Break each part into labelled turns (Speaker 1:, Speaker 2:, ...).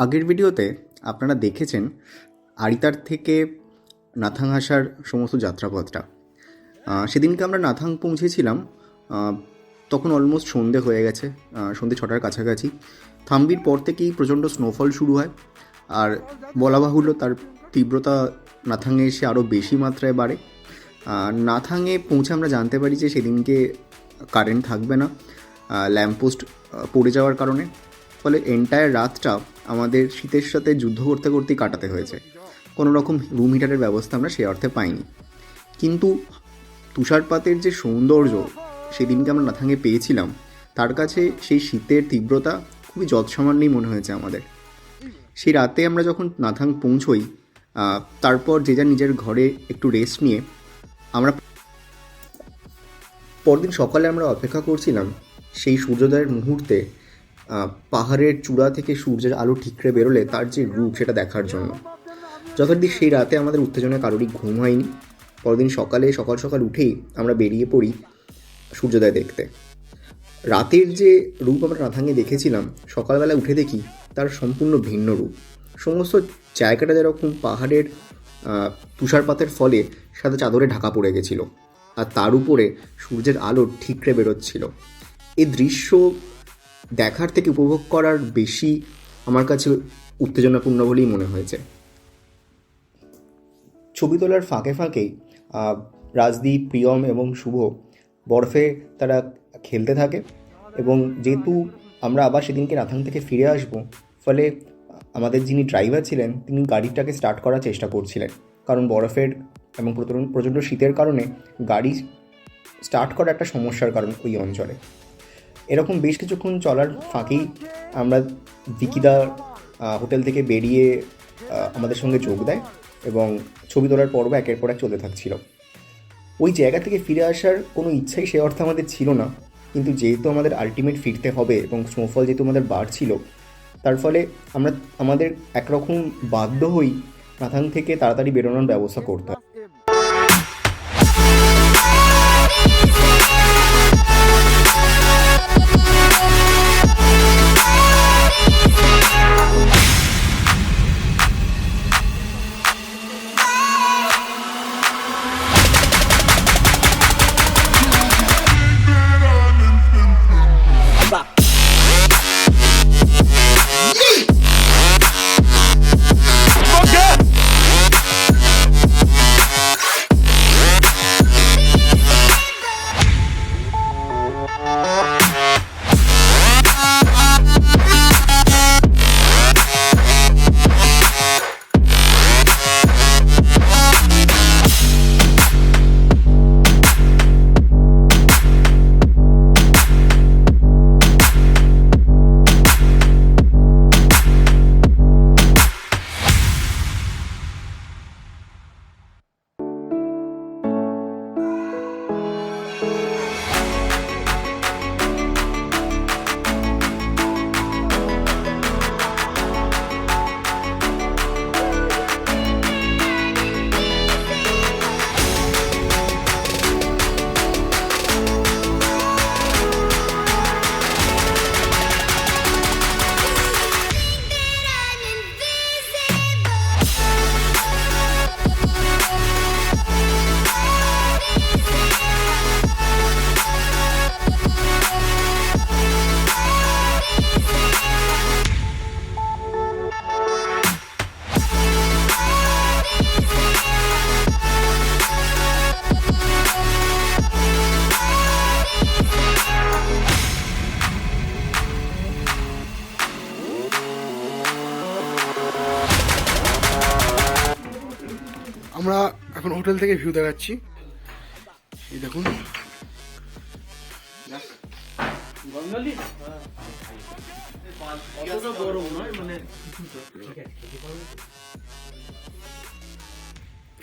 Speaker 1: আগের ভিডিওতে আপনারা দেখেছেন আরিতার থেকে নাথাং আসার সমস্ত যাত্রাপথটা। সেদিনকে আমরা নাথাং পৌঁছেছিলাম, তখন অলমোস্ট সন্ধে হয়ে গেছে, সন্ধে 6টার কাছাকাছি। থাম্বির পর থেকেই প্রচণ্ড স্নোফল শুরু হয়, আর বলা বাহুল্য তার তীব্রতা নাথাংয়ে এসে আরও বেশি মাত্রায় বাড়ে। নাথাংয়ে পৌঁছে আমরা জানতে পারি যে সেদিনকে কারেন্ট থাকবে না, ল্যাম্পপোস্ট পড়ে যাওয়ার কারণে। ফলে এন্টায়ার রাতটা আমাদের শীতের সাথে যুদ্ধ করতে করতেই কাটাতে হয়েছে। কোনো রকম রুম হিটারের ব্যবস্থা আমরা সে অর্থে পাইনি, কিন্তু তুষারপাতের যে সৌন্দর্য সেদিনকে আমরা নাথাংয়ে পেয়েছিলাম, তার কাছে সেই শীতের তীব্রতা খুবই যৎসামান্যই মনে হয়েছে আমাদের। সেই রাতে আমরা যখন নাথাং পৌঁছই, তারপর যে যার নিজের ঘরে একটু রেস্ট নিয়ে আমরা পরদিন সকালে আমরা অপেক্ষা করছিলাম সেই সূর্যোদয়ের মুহূর্তে পাহাড়ের চূড়া থেকে সূর্যের আলো ঠিকরে বেরোলে তার যে রূপ, সেটা দেখার জন্য। যথারীতি সেই রাতে আমাদের উত্তেজনায় কারোরই ঘুম হয়নি। পরদিন সকাল সকাল উঠেই আমরা বেরিয়ে পড়ি সূর্যোদয় দেখতে। রাতের যে রূপ আমরা নাথাংয়ে দেখেছিলাম, সকালবেলা উঠে দেখি তার সম্পূর্ণ ভিন্ন রূপ। সমস্ত জায়গাটা যেরকম পাহাড়ের তুষারপাতের ফলে সাথে চাদরে ঢাকা পড়ে গেছিলো, আর তার উপরে সূর্যের আলো ঠিকরে বেরোচ্ছিল। এই দৃশ্য দেখার থেকে উপভোগ করার বেশি আমার কাছে উত্তেজনাপূর্ণ বলেই মনে হয়েছে। ছবি তোলার ফাঁকে ফাঁকেই রাজদীপ, প্রিয়ম এবং শুভ বরফে তারা খেলতে থাকে, এবং যেহেতু আমরা আবার সেদিনকে নাথাং থেকে ফিরে আসব, ফলে আমাদের যিনি ড্রাইভার ছিলেন তিনি গাড়িটাকে স্টার্ট করার চেষ্টা করছিলেন, কারণ বরফের এবং প্রচণ্ড শীতের কারণে গাড়ি স্টার্ট করা একটা সমস্যার কারণ ওই অঞ্চলে। এরকম বেশ কিছুক্ষণ চলার ফাঁকেই আমরা বিকিদা হোটেল থেকে বেরিয়ে আমাদের সঙ্গে যোগ দেয়, এবং ছবি তোলার পর্ব একের পর এক চলতে থাকছিল। ওই জায়গা থেকে ফিরে আসার কোনো ইচ্ছাই সে অর্থে আমাদের ছিল না, কিন্তু যেহেতু আমাদের আলটিমেট ফিরতে হবে এবং স্নোফল যেহেতু আমাদের বাড়ছিল, তার ফলে আমরা আমাদের একরকম বাধ্য হই নাথাং থেকে তাড়াতাড়ি বেরোনোর ব্যবস্থা করতে হয়।
Speaker 2: আমরা এখন হোটেল থেকে ভিউ দেখাচ্ছি, এই দেখুন।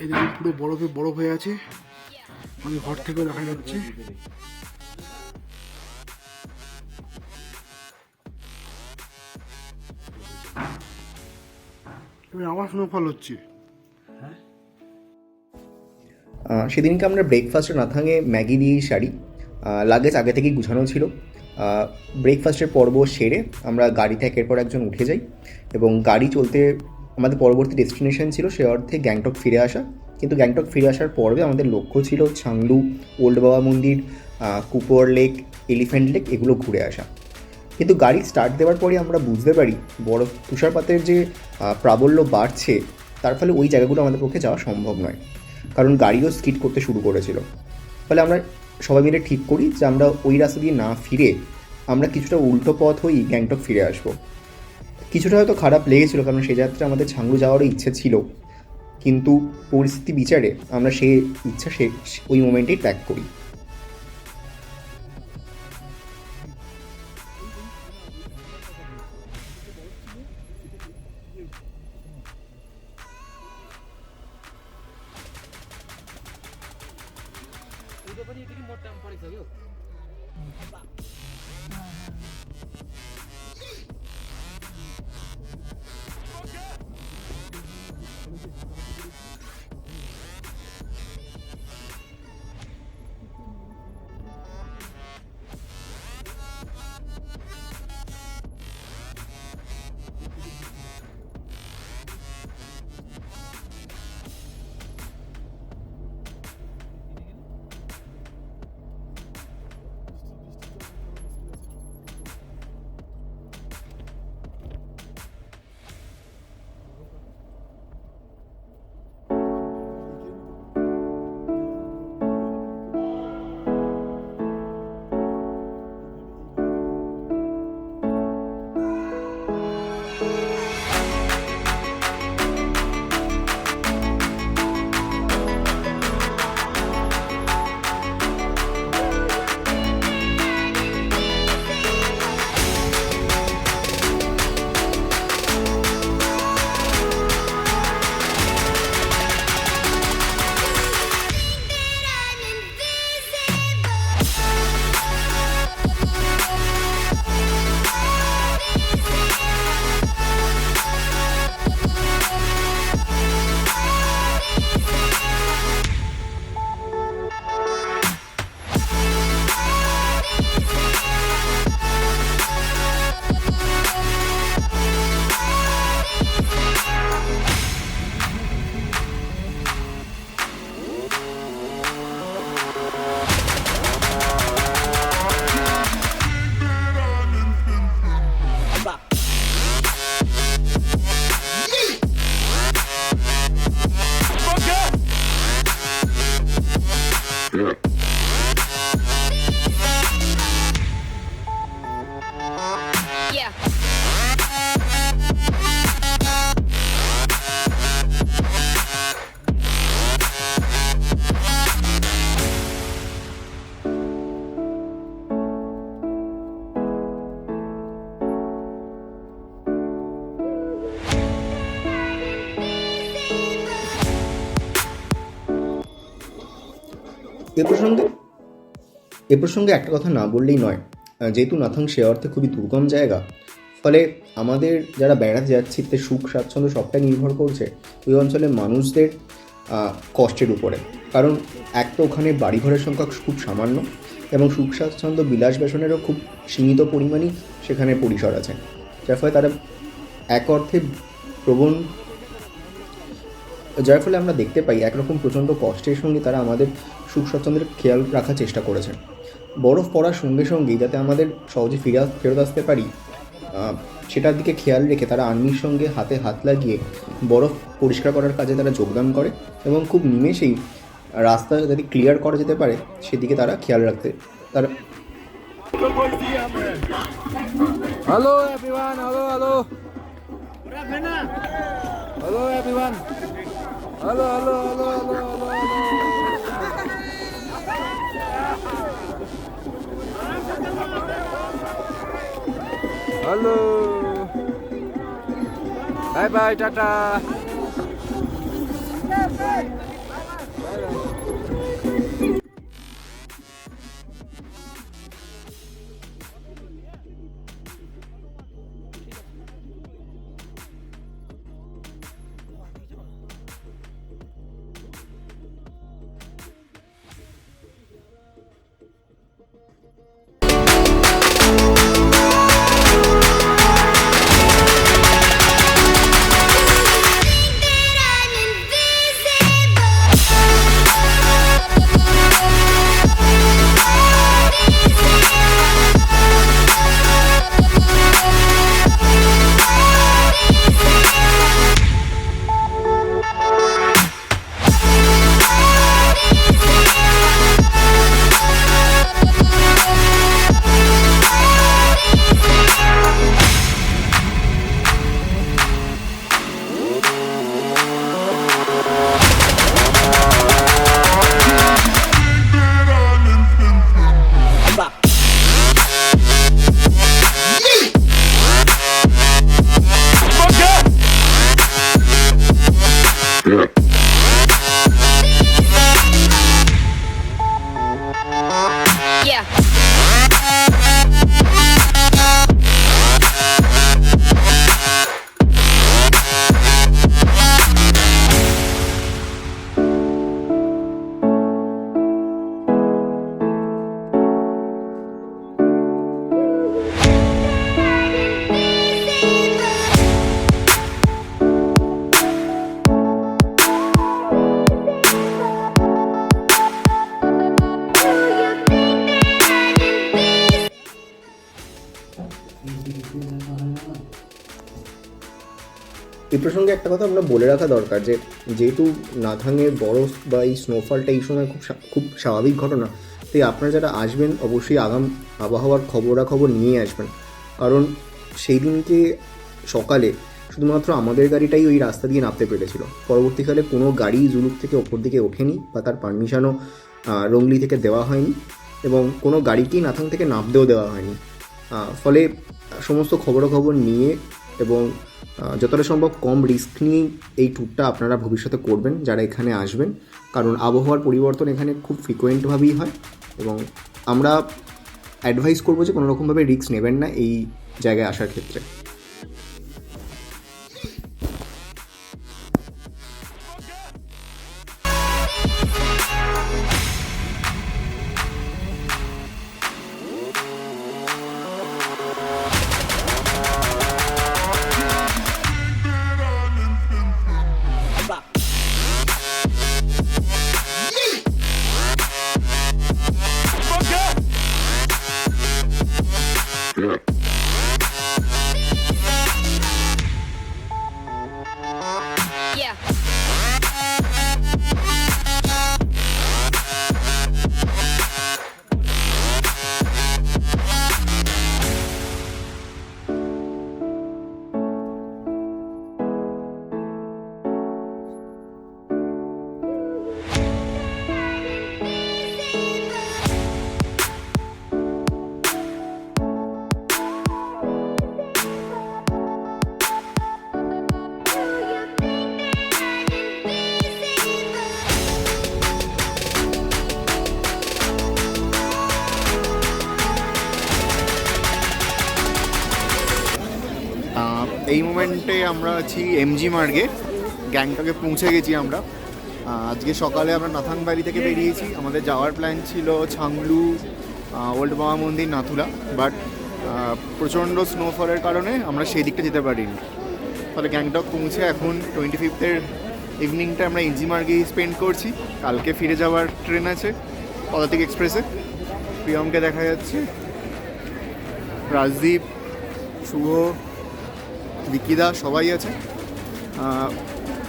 Speaker 2: এই দেখুন পুরো বরফে বরফ হয়ে আছে, আমি ঘর থেকেও দেখা যাচ্ছে। আবার স্নোফল হচ্ছে।
Speaker 1: সেদিনকে আমরা ব্রেকফাস্টে নাথাংয়ে ম্যাগি দিয়েই সারি। লাগেজ আগে থেকেই গুছানো ছিল, ব্রেকফাস্টের পর্ব সেরে আমরা গাড়িতে একের পর একজন উঠে যাই এবং গাড়ি চলতে আমাদের পরবর্তী ডেস্টিনেশন ছিল সে অর্থে গ্যাংটক ফিরে আসা। কিন্তু গ্যাংটক ফিরে আসার পর্বে আমাদের লক্ষ্য ছিল ছাংলু, ওল্ড বাবা মন্দির, কুপর লেক, এলিফ্যান্ট লেক এগুলো ঘুরে আসা। কিন্তু গাড়ি স্টার্ট দেওয়ার পরে আমরা বুঝতে পারি বরফ তুষারপাতের যে প্রাবল্য বাড়ছে তার ফলে ওই জায়গাগুলো আমাদের পক্ষে যাওয়া সম্ভব নয়, কারণ গাড়িও স্কিড করতে শুরু করেছিল। ফলে আমরা সবাই মিলে ঠিক করি যে আমরা ওই রাস্তা দিয়ে না ফিরে আমরা কিছুটা উল্টো পথ হয়েই গ্যাংটক ফিরে আসবো। কিছুটা হয়তো খারাপ লেগেছিল, কারণ সেই যাত্রা আমাদের ছাংলু যাওয়ারও ইচ্ছে ছিল, কিন্তু পরিস্থিতি বিচারে আমরা সেই ইচ্ছা ওই মোমেন্টেই ত্যাগ করি। এ প্রসঙ্গে একটা কথা না বললেই নয়, যেহেতু নাথাং সে অর্থে খুবই দুর্গম জায়গা, ফলে আমাদের যারা বেড়াতে যাচ্ছি তাদের সুখ স্বাচ্ছন্দ্য সবটাই নির্ভর করছে ওই অঞ্চলের মানুষদের কষ্টের উপরে। কারণ এক তো ওখানে বাড়িঘরের সংখ্যা খুব সামান্য এবং সুখ স্বাচ্ছন্দ্য বিলাস বেসনেরও খুব সীমিত পরিমাণই সেখানে পরিসর আছে, যার ফলে তারা এক অর্থে যার ফলে আমরা দেখতে পাই একরকম প্রচণ্ড কষ্টের সঙ্গে তারা আমাদের সুখ স্বাচ্ছন্দ্যের খেয়াল রাখার চেষ্টা করেছেন। বরফ পড়ার সঙ্গে সঙ্গেই যাতে আমাদের সহজে ফেরত আসতে পারি সেটার দিকে খেয়াল রেখে তারা আর্মির সঙ্গে হাতে হাত লাগিয়ে বরফ পরিষ্কার করার কাজে তারা যোগদান করে এবং খুব নিমেষেই রাস্তা যাতে ক্লিয়ার করা যেতে পারে সেদিকে তারা খেয়াল রাখতে তারা
Speaker 3: Hello everyone, hello everyone, hello. Hello. Bye, tata.
Speaker 1: এই প্রসঙ্গে একটা কথা আমরা বলে রাখা দরকার যে যেহেতু নাথাংয়ের বরফ বা এই স্নোফলটা এই সময় খুব স্বাভাবিক ঘটনা, তাই আপনারা যারা আসবেন অবশ্যই আগাম আবহাওয়ার খবরাখবর নিয়ে আসবেন। কারণ সেই দিনকে সকালে শুধুমাত্র আমাদের গাড়িটাই ওই রাস্তা দিয়ে নামতে পেরেছিল। পরবর্তীকালে কোনো গাড়ি জুলুক থেকে ওপর দিকে ওঠেনি বা তার পারমিশনও রংলি থেকে দেওয়া হয়নি, এবং কোনো গাড়িকেই নাথাং থেকে নামতেও দেওয়া হয়নি। ফলে সমস্ত খবরাখবর নিয়ে এবং যতটা সম্ভব কম রিস্ক নিয়ে এই ট্যুরটা আপনারা ভবিষ্যতে করবেন যারা এখানে আসবেন, কারণ আবহাওয়ার পরিবর্তন এখানে খুব ফ্রিকোয়েন্টভাবেই হয়, এবং আমরা অ্যাডভাইস করবো যে কোনো রকমভাবে রিস্ক নেবেন না এই জায়গায় আসার ক্ষেত্রে।
Speaker 4: Yeah.
Speaker 1: এই মোমেন্টে আমরা আছি এমজি মার্গে, গ্যাংটকে পৌঁছে গেছি আমরা। আজকে সকালে আমরা নাথাং ভ্যালি থেকে বেরিয়েছি। আমাদের যাওয়ার প্ল্যান ছিল ছাংলু, ওল্ড বাবা মন্দির, নাথুলা, বাট প্রচণ্ড স্নোফলের কারণে আমরা সেই দিকটা যেতে পারিনি। ফলে গ্যাংটক পৌঁছে এখন 25 ইভিনিংটা আমরা এমজি মার্গেই স্পেন্ড করছি। কালকে ফিরে যাওয়ার ট্রেন আছে পদাতিক এক্সপ্রেসে। প্রিয়মকে দেখা যাচ্ছে, রাজদীপ, শুভ, বিকিদা সবাই আছে।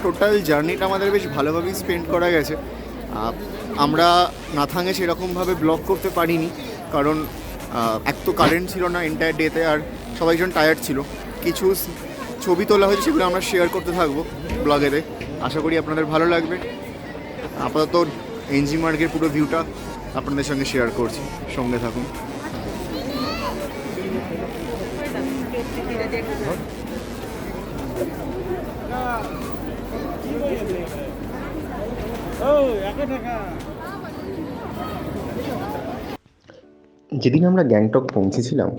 Speaker 1: টোটাল জার্নিটা আমাদের বেশ ভালোভাবেই স্পেন্ড করা গেছে। আমরা নাথাংয়ে সেরকমভাবে ব্লগ করতে পারিনি, কারণ এক তো কারেন্ট ছিল না এন্টায়ার ডেতে, আর সবাইজন টায়ার্ড ছিল। কিছু ছবি তোলা হয়েছে, সেগুলো আমরা শেয়ার করতে থাকবো ব্লগেতে। আশা করি আপনাদের ভালো লাগবে। আপাতত এনজি মার্গের পুরো ভিউটা আপনাদের সঙ্গে শেয়ার করছি, সঙ্গে থাকুন। যেদিন আমরা গ্যাংটক পৌঁছেছিলাম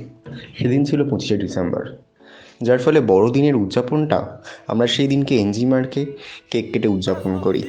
Speaker 1: সেদিন ছিল 25শে ডিসেম্বর, যার ফলে বড়দিনের উদযাপনটা আমরা সেই দিনকে এনজি মার্গে কেক কেটে উদযাপন করি।